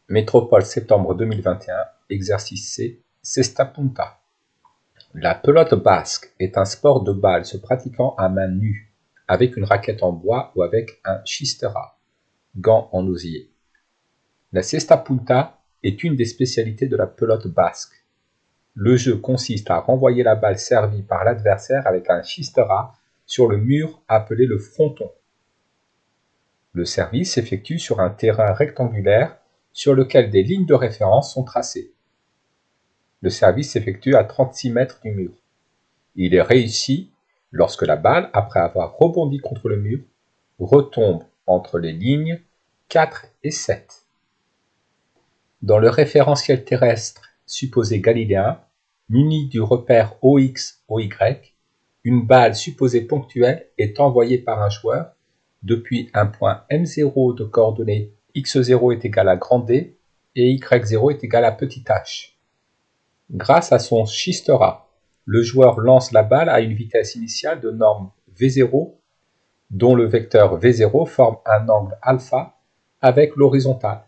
Métropole septembre 2021, exercice C, Cesta Punta. La pelote basque est un sport de balle se pratiquant à main nue, avec une raquette en bois ou avec un chistera, gant en osier. La Cesta Punta est une des spécialités de la pelote basque. Le jeu consiste à renvoyer la balle servie par l'adversaire avec un chistera sur le mur appelé le fronton. Le service s'effectue sur un terrain rectangulaire sur lequel des lignes de référence sont tracées. Le service s'effectue à 36 mètres du mur. Il est réussi lorsque la balle, après avoir rebondi contre le mur, retombe entre les lignes 4 et 7. Dans le référentiel terrestre supposé galiléen, muni du repère OX-OY, une balle supposée ponctuelle est envoyée par un joueur depuis un point M0 de coordonnées x0 est égal à grand D et y0 est égal à petit h. Grâce à son chistera, le joueur lance la balle à une vitesse initiale de norme V0, dont le vecteur V0 forme un angle alpha avec l'horizontale.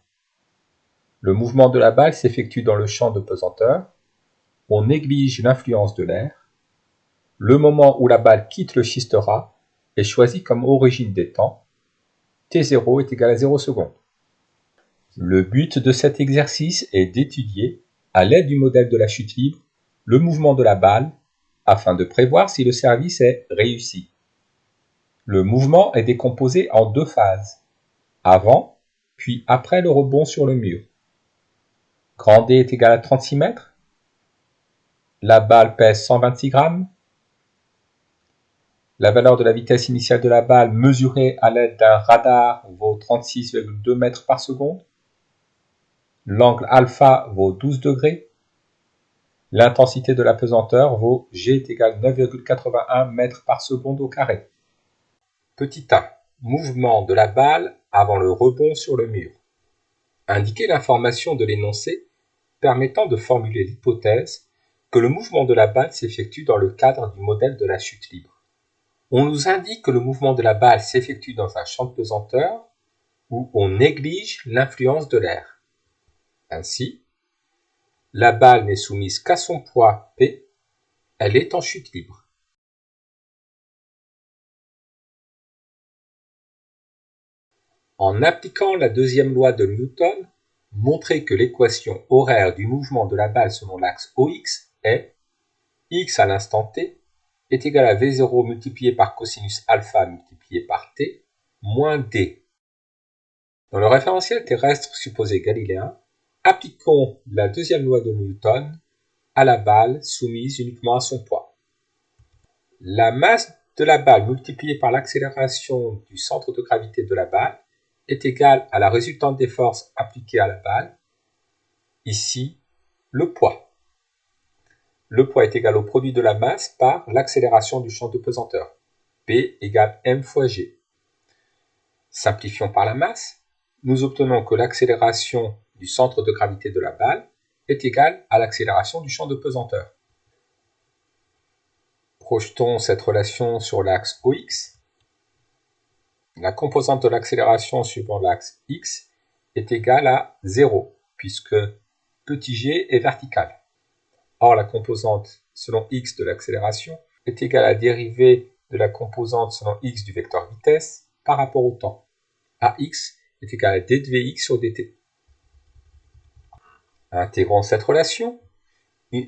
Le mouvement de la balle s'effectue dans le champ de pesanteur. On néglige l'influence de l'air. Le moment où la balle quitte le chistera est choisi comme origine des temps. T0 est égal à 0 secondes. Le but de cet exercice est d'étudier, à l'aide du modèle de la chute libre, le mouvement de la balle afin de prévoir si le service est réussi. Le mouvement est décomposé en deux phases, avant puis après le rebond sur le mur. Grand D est égal à 36 mètres. La balle pèse 126 grammes. La valeur de la vitesse initiale de la balle mesurée à l'aide d'un radar vaut 36,2 mètres par seconde. L'angle alpha vaut 12 degrés. L'intensité de la pesanteur vaut G est égal à 9,81 mètres par seconde au carré. Petit a. Mouvement de la balle avant le rebond sur le mur. Indiquer l'information de l'énoncé permettant de formuler l'hypothèse que le mouvement de la balle s'effectue dans le cadre du modèle de la chute libre. On nous indique que le mouvement de la balle s'effectue dans un champ de pesanteur où on néglige l'influence de l'air. Ainsi, la balle n'est soumise qu'à son poids P, elle est en chute libre. En appliquant la deuxième loi de Newton, montrez que l'équation horaire du mouvement de la balle selon l'axe OX est x à l'instant t est égal à V0 multiplié par cosinus alpha multiplié par t moins d. Dans le référentiel terrestre supposé galiléen, appliquons la deuxième loi de Newton à la balle soumise uniquement à son poids. La masse de la balle multipliée par l'accélération du centre de gravité de la balle est égale à la résultante des forces appliquées à la balle, ici le poids. Le poids est égal au produit de la masse par l'accélération du champ de pesanteur, P égale m fois g. Simplifions par la masse, nous obtenons que l'accélération du centre de gravité de la balle est égale à l'accélération du champ de pesanteur. Projetons cette relation sur l'axe OX. La composante de l'accélération suivant l'axe X est égale à 0, puisque petit g est vertical. Or, la composante selon X de l'accélération est égale à la dérivée de la composante selon X du vecteur vitesse par rapport au temps. AX est égal à d de Vx sur dt. Intégrons cette relation.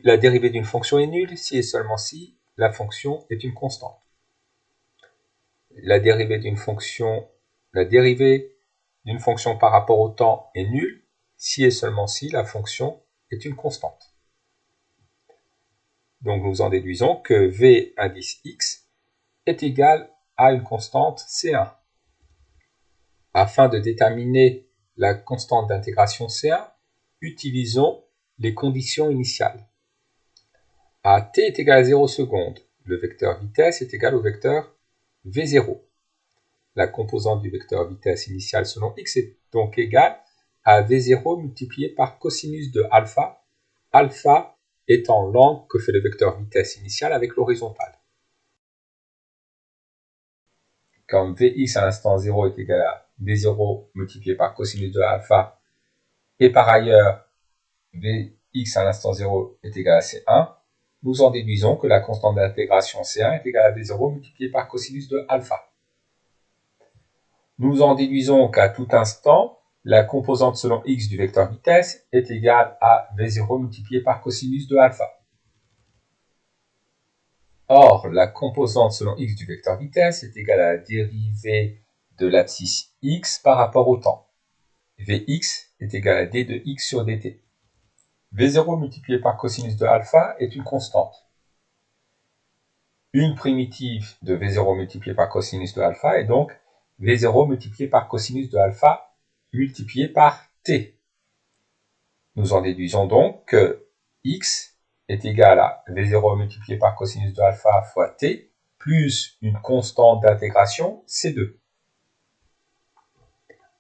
La dérivée d'une fonction est nulle si et seulement si la fonction est une constante. La dérivée d'une fonction par rapport au temps est nulle si et seulement si la fonction est une constante. Donc nous en déduisons que V indice x est égal à une constante C1. Afin de déterminer la constante d'intégration C1, utilisons les conditions initiales. À t est égal à 0 secondes, le vecteur vitesse est égal au vecteur V0. La composante du vecteur vitesse initiale selon x est donc égale à V0 multiplié par cosinus de alpha, alpha étant l'angle que fait le vecteur vitesse initiale avec l'horizontale. Comme Vx à l'instant 0 est égal à V0 multiplié par cosinus de alpha et par ailleurs Vx à l'instant 0 est égal à C1, nous en déduisons que la constante d'intégration C1 est égale à V0 multiplié par cosinus de alpha. Nous en déduisons qu'à tout instant, la composante selon x du vecteur vitesse est égale à V0 multiplié par cosinus de alpha. Or, la composante selon x du vecteur vitesse est égale à la dérivée de l'abscisse x par rapport au temps. Vx est égal à d de x sur dt. V0 multiplié par cosinus de alpha est une constante. Une primitive de V0 multiplié par cosinus de alpha est donc V0 multiplié par cosinus de alpha multiplié par t. Nous en déduisons donc que x est égal à V0 multiplié par cosinus de alpha fois t plus une constante d'intégration C2.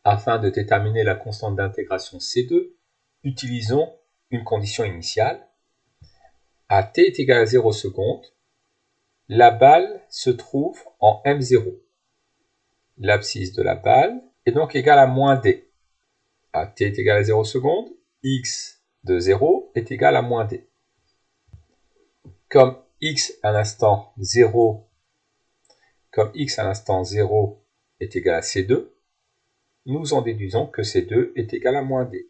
Afin de déterminer la constante d'intégration C2, utilisons une condition initiale. À t est égal à 0 secondes, la balle se trouve en M0. L'abscisse de la balle est donc égale à moins d. À t est égal à 0 secondes, x de 0 est égal à moins d. Comme x à l'instant 0 est égal à C2, nous en déduisons que C2 est égal à moins d.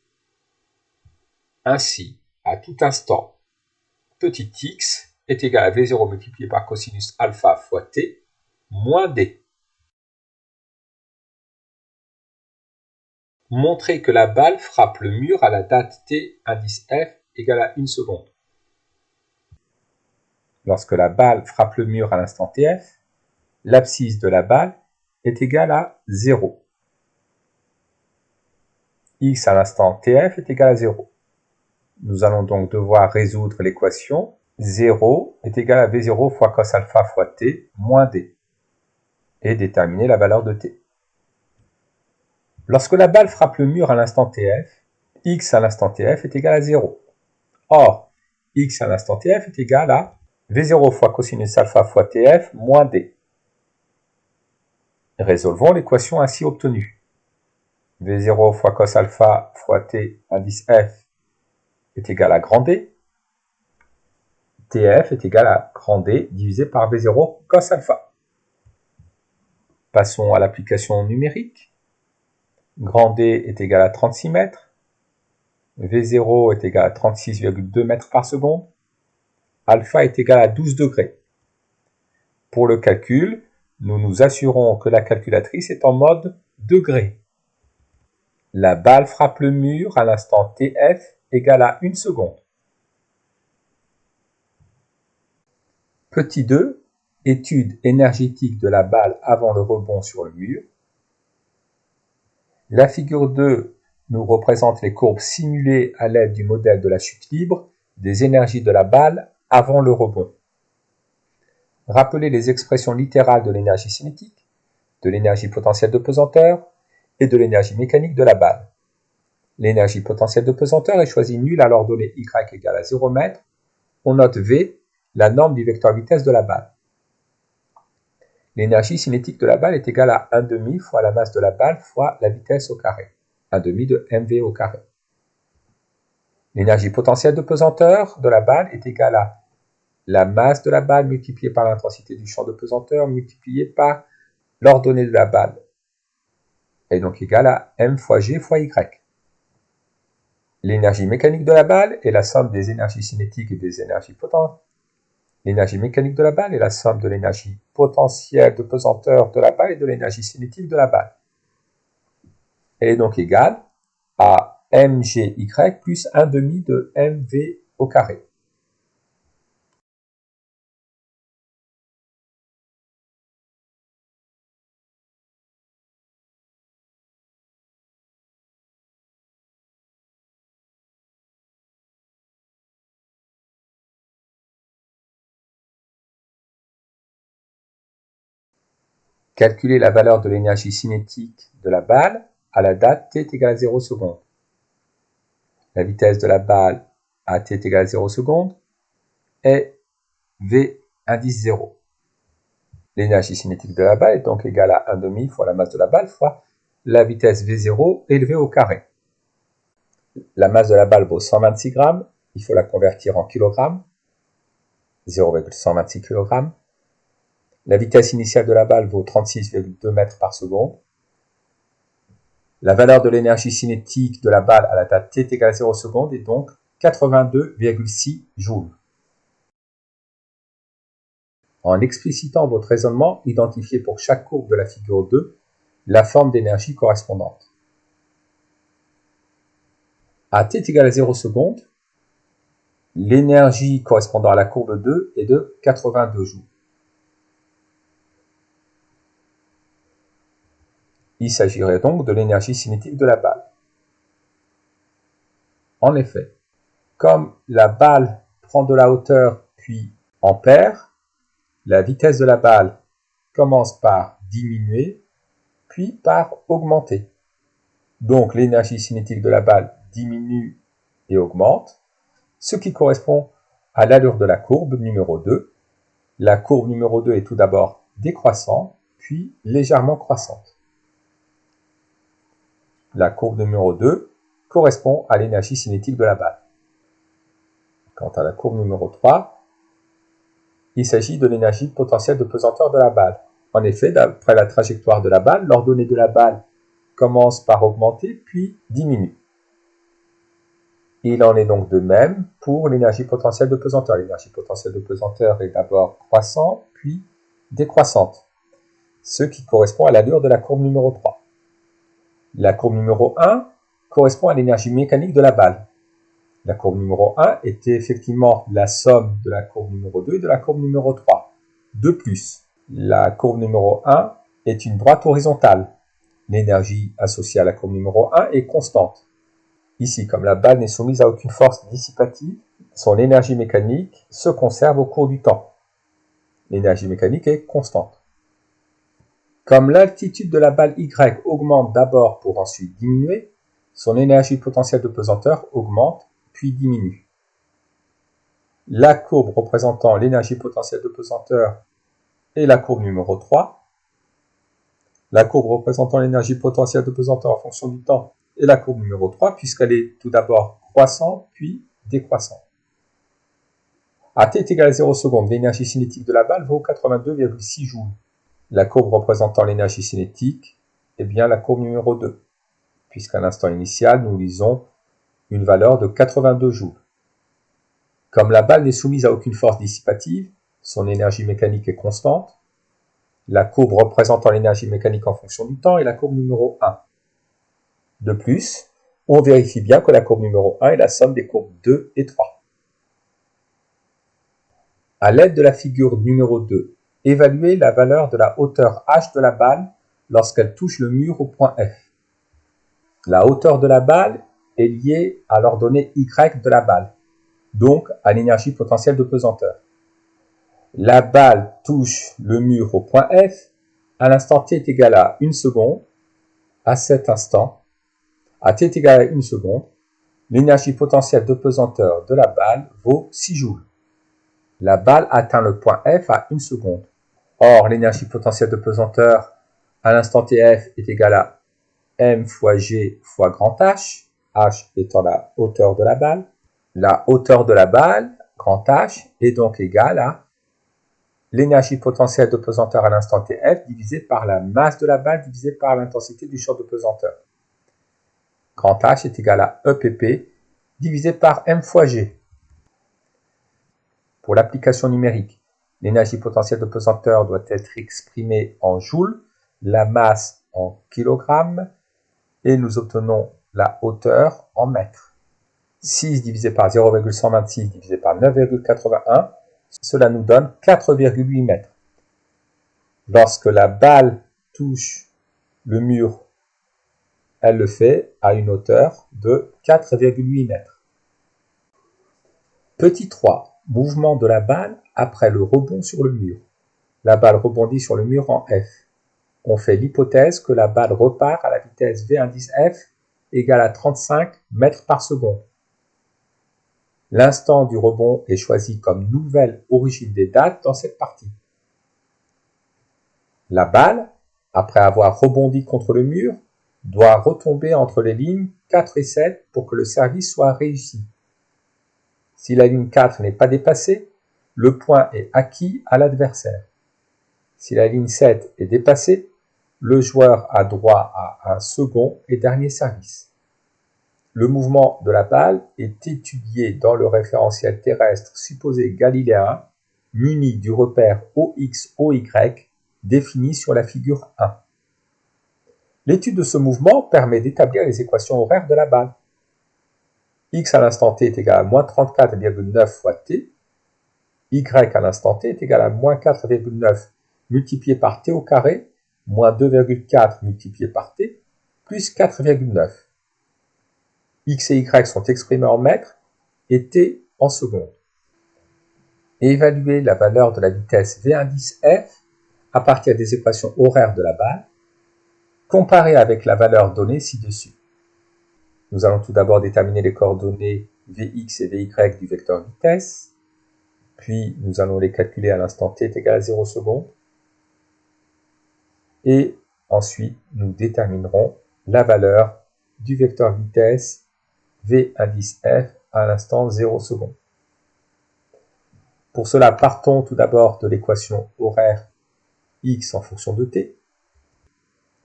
Ainsi, à tout instant, petit x est égal à V0 multiplié par cosinus alpha fois t moins d. Montrez que la balle frappe le mur à la date t indice f égale à 1 seconde. Lorsque la balle frappe le mur à l'instant tf, l'abscisse de la balle est égale à 0. X à l'instant tf est égal à 0. Nous allons donc devoir résoudre l'équation 0 est égal à V0 fois cos alpha fois t moins d et déterminer la valeur de t. Lorsque la balle frappe le mur à l'instant tf, x à l'instant tf est égal à 0. Or, x à l'instant tf est égal à V0 fois cosinus alpha fois tf moins d. Résolvons l'équation ainsi obtenue. V0 fois cos alpha fois t indice f est égal à grand D. Tf est égal à grand D divisé par V0 cos alpha. Passons à l'application numérique. Grand D est égal à 36 mètres. V0 est égal à 36,2 mètres par seconde. Alpha est égal à 12 degrés. Pour le calcul, nous nous assurons que la calculatrice est en mode degrés. La balle frappe le mur à l'instant TF égale à 1 seconde. Petit 2, étude énergétique de la balle avant le rebond sur le mur. La figure 2 nous représente les courbes simulées à l'aide du modèle de la chute libre des énergies de la balle avant le rebond. Rappelez les expressions littérales de l'énergie cinétique, de l'énergie potentielle de pesanteur et de l'énergie mécanique de la balle. L'énergie potentielle de pesanteur est choisie nulle à l'ordonnée y égale à 0 m. On note V, la norme du vecteur vitesse de la balle. L'énergie cinétique de la balle est égale à 1/2 fois la masse de la balle fois la vitesse au carré, 1/2 de mv au carré. L'énergie potentielle de pesanteur de la balle est égale à la masse de la balle multipliée par l'intensité du champ de pesanteur multipliée par l'ordonnée de la balle, est donc égale à m fois g fois y. L'énergie mécanique de la balle est la somme des énergies cinétiques et des énergies potentielles. L'énergie mécanique de la balle est la somme de l'énergie potentielle de pesanteur de la balle et de l'énergie cinétique de la balle. Elle est donc égale à mgy plus 1/2 de mv au carré. Calculer la valeur de l'énergie cinétique de la balle à la date t est égale à 0 secondes. La vitesse de la balle à t est égale à 0 secondes est v indice 0. L'énergie cinétique de la balle est donc égale à 1/2 fois la masse de la balle fois la vitesse v0 élevée au carré. la masse de la balle vaut 126 grammes, il faut la convertir en kilogrammes, 0,126 kg. La vitesse initiale de la balle vaut 36,2 mètres par seconde. La valeur de l'énergie cinétique de la balle à la date t égale 0 secondes est donc 82,6 joules. En explicitant votre raisonnement, identifiez pour chaque courbe de la figure 2 la forme d'énergie correspondante. À t égale 0 secondes, l'énergie correspondant à la courbe 2 est de 82 joules. Il s'agirait donc de l'énergie cinétique de la balle. En effet, comme la balle prend de la hauteur puis en perd, la vitesse de la balle commence par diminuer puis par augmenter. Donc l'énergie cinétique de la balle diminue et augmente, ce qui correspond à l'allure de la courbe numéro 2. La courbe numéro 2 est tout d'abord décroissante, puis légèrement croissante. La courbe numéro 2 correspond à l'énergie cinétique de la balle. Quant à la courbe numéro 3, il s'agit de l'énergie potentielle de pesanteur de la balle. En effet, d'après la trajectoire de la balle, l'ordonnée de la balle commence par augmenter puis diminue. Il en est donc de même pour l'énergie potentielle de pesanteur. L'énergie potentielle de pesanteur est d'abord croissante puis décroissante, ce qui correspond à l'allure de la courbe numéro 3. La courbe numéro 1 correspond à l'énergie mécanique de la balle. La courbe numéro 1 était effectivement la somme de la courbe numéro 2 et de la courbe numéro 3. De plus, la courbe numéro 1 est une droite horizontale. L'énergie associée à la courbe numéro 1 est constante. Ici, comme la balle n'est soumise à aucune force dissipative, son énergie mécanique se conserve au cours du temps. L'énergie mécanique est constante. Comme l'altitude de la balle Y augmente d'abord pour ensuite diminuer, son énergie potentielle de pesanteur augmente puis diminue. La courbe représentant l'énergie potentielle de pesanteur est la courbe numéro 3. La courbe représentant l'énergie potentielle de pesanteur en fonction du temps est la courbe numéro 3, puisqu'elle est tout d'abord croissante puis décroissante. À t égale à 0 secondes, l'énergie cinétique de la balle vaut 82,6 joules. La courbe représentant l'énergie cinétique est bien la courbe numéro 2, puisqu'à l'instant initial, nous lisons une valeur de 82 joules. Comme la balle n'est soumise à aucune force dissipative, son énergie mécanique est constante. La courbe représentant l'énergie mécanique en fonction du temps est la courbe numéro 1. De plus, on vérifie bien que la courbe numéro 1 est la somme des courbes 2 et 3. À l'aide de la figure numéro 2, évaluez la valeur de la hauteur h de la balle lorsqu'elle touche le mur au point F. La hauteur de la balle est liée à l'ordonnée y de la balle, donc à l'énergie potentielle de pesanteur. La balle touche le mur au point F à l'instant t est égal à 1 seconde. À cet instant, à t est égal à 1 seconde, l'énergie potentielle de pesanteur de la balle vaut 6 joules. La balle atteint le point F à 1 seconde. Or, l'énergie potentielle de pesanteur à l'instant Tf est égale à m fois g fois grand H, h étant la hauteur de la balle. La hauteur de la balle, grand H, est donc égale à l'énergie potentielle de pesanteur à l'instant Tf divisé par la masse de la balle divisé par l'intensité du champ de pesanteur. Grand H est égal à EPP divisé par m fois g. Pour l'application numérique, l'énergie potentielle de pesanteur doit être exprimée en joules, la masse en kilogrammes, et nous obtenons la hauteur en mètres. 6 divisé par 0,126 divisé par 9,81, cela nous donne 4,8 mètres. Lorsque la balle touche le mur, elle le fait à une hauteur de 4,8 mètres. Petit 3. Mouvement de la balle après le rebond sur le mur. La balle rebondit sur le mur en F. On fait l'hypothèse que la balle repart à la vitesse v indice F égale à 35 mètres par seconde. L'instant du rebond est choisi comme nouvelle origine des dates dans cette partie. La balle, après avoir rebondi contre le mur, doit retomber entre les lignes 4 et 7 pour que le service soit réussi. Si la ligne 4 n'est pas dépassée, le point est acquis à l'adversaire. Si la ligne 7 est dépassée, le joueur a droit à un second et dernier service. Le mouvement de la balle est étudié dans le référentiel terrestre supposé galiléen, muni du repère OX-OY défini sur la figure 1. L'étude de ce mouvement permet d'établir les équations horaires de la balle. X à l'instant t est égal à moins 34,9 fois t, Y à l'instant t est égal à moins 4,9 multiplié par t au carré, moins 2,4 multiplié par t, plus 4,9. X et Y sont exprimés en mètres et t en secondes. Et évaluer la valeur de la vitesse V indice F à partir des équations horaires de la balle, comparée avec la valeur donnée ci-dessus. Nous allons tout d'abord déterminer les coordonnées Vx et Vy du vecteur vitesse, puis nous allons les calculer à l'instant t est égal à 0 secondes, et ensuite nous déterminerons la valeur du vecteur vitesse V indice F à l'instant 0 secondes. Pour cela, partons tout d'abord de l'équation horaire x en fonction de t.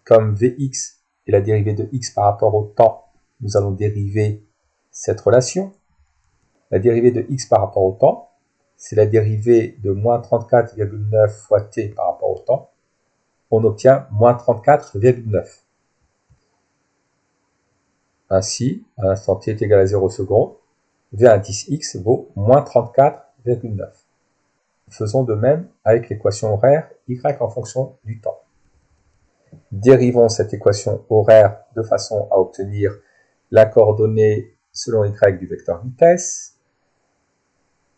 Comme Vx est la dérivée de x par rapport au temps, nous allons dériver cette relation. La dérivée de x par rapport au temps, c'est la dérivée de moins 34,9 fois t par rapport au temps. On obtient moins 34,9. Ainsi, à l'instant t est égal à 0 secondes, V indice x vaut moins 34,9. Faisons de même avec l'équation horaire y en fonction du temps. Dérivons cette équation horaire de façon à obtenir la coordonnée selon y du vecteur vitesse.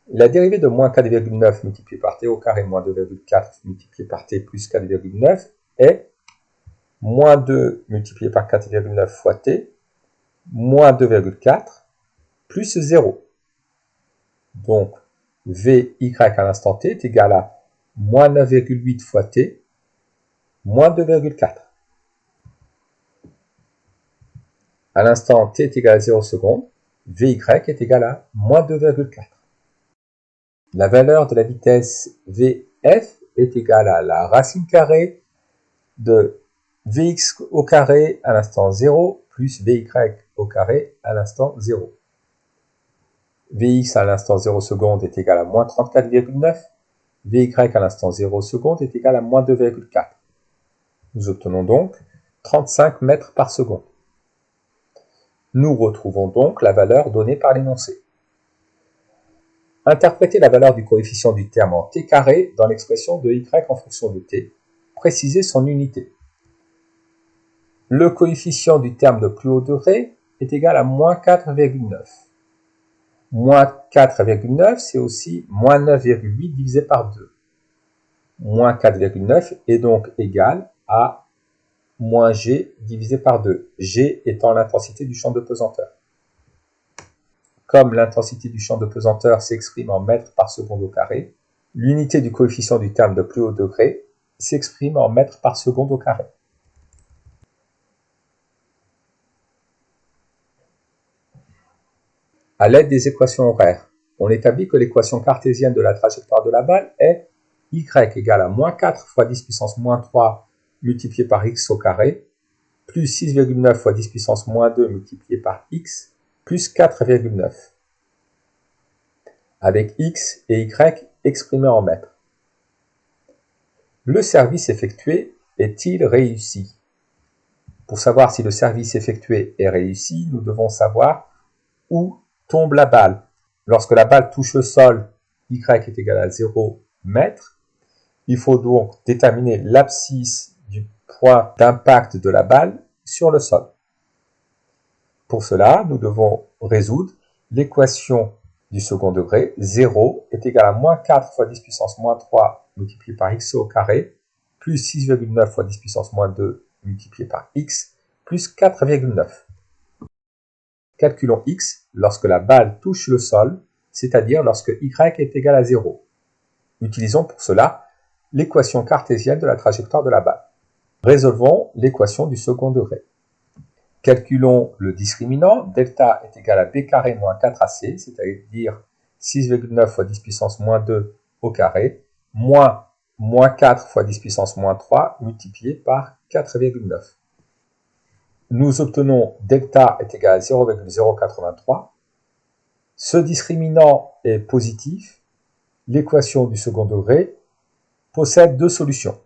La dérivée de moins 4,9 multiplié par t au carré moins 2,4 multiplié par t plus 4,9 est moins 2 multiplié par 4,9 fois t moins 2,4 plus 0. Donc, Vy à l'instant t est égal à moins 9,8 fois t moins 2,4. À l'instant t est égal à 0 secondes, Vy est égal à moins 2,4. La valeur de la vitesse Vf est égale à la racine carrée de Vx au carré à l'instant 0 plus Vy au carré à l'instant 0. Vx à l'instant 0 secondes est égal à moins 34,9. Vy à l'instant 0 secondes est égal à moins 2,4. Nous obtenons donc 35 mètres par seconde. Nous retrouvons donc la valeur donnée par l'énoncé. Interprétez la valeur du coefficient du terme en t carré dans l'expression de y en fonction de t. Précisez son unité. Le coefficient du terme de plus haut degré est égal à moins 4,9. Moins 4,9, c'est aussi moins 9,8 divisé par 2. Moins 4,9 est donc égal à moins g divisé par 2, g étant l'intensité du champ de pesanteur. Comme l'intensité du champ de pesanteur s'exprime en mètres par seconde au carré, l'unité du coefficient du terme de plus haut degré s'exprime en mètres par seconde au carré. À l'aide des équations horaires, on établit que l'équation cartésienne de la trajectoire de la balle est y égale à moins 4 fois 10 puissance moins 3 multiplié par x au carré, plus 6,9 fois 10 puissance moins 2 multiplié par x, plus 4,9. Avec x et y exprimés en mètres. Le service effectué est-il réussi? Pour savoir si le service effectué est réussi, nous devons savoir où tombe la balle. Lorsque la balle touche le sol, y est égal à 0 mètres. Il faut donc déterminer l'abscisse du point d'impact de la balle sur le sol. Pour cela, nous devons résoudre l'équation du second degré. 0 est égal à moins 4 fois 10 puissance moins 3 multiplié par x au carré, plus 6,9 fois 10 puissance moins 2 multiplié par x, plus 4,9. Calculons x lorsque la balle touche le sol, c'est-à-dire lorsque y est égal à 0. Utilisons pour cela l'équation cartésienne de la trajectoire de la balle. Résolvons l'équation du second degré. Calculons le discriminant. Delta est égal à b carré moins 4ac, c'est-à-dire 6,9 fois 10 puissance moins 2 au carré, moins 4 fois 10 puissance moins 3 multiplié par 4,9. Nous obtenons delta est égal à 0,083. Ce discriminant est positif. L'équation du second degré possède deux solutions.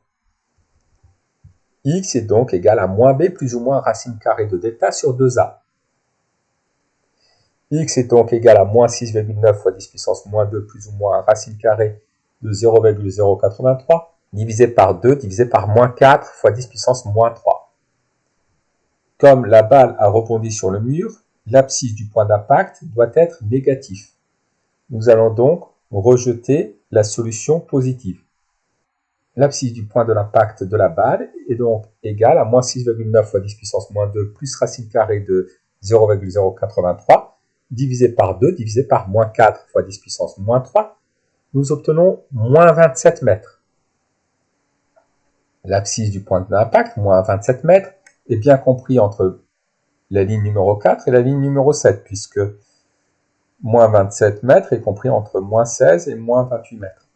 X est donc égal à moins b plus ou moins racine carrée de delta sur 2a. X est donc égal à moins 6,9 fois 10 puissance moins 2 plus ou moins racine carrée de 0,083 divisé par 2 divisé par moins 4 fois 10 puissance moins 3. Comme la balle a rebondi sur le mur, l'abscisse du point d'impact doit être négatif. Nous allons donc rejeter la solution positive. L'abscisse du point de l'impact de la balle est donc égale à moins 6,9 fois 10 puissance moins 2 plus racine carrée de 0,083 divisé par 2 divisé par moins 4 fois 10 puissance moins 3. Nous obtenons moins 27 mètres. L'abscisse du point d'impact, moins 27 mètres, est bien compris entre la ligne numéro 4 et la ligne numéro 7, puisque moins 27 mètres est compris entre moins 16 et moins 28 mètres.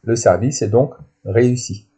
Le service est donc réussi.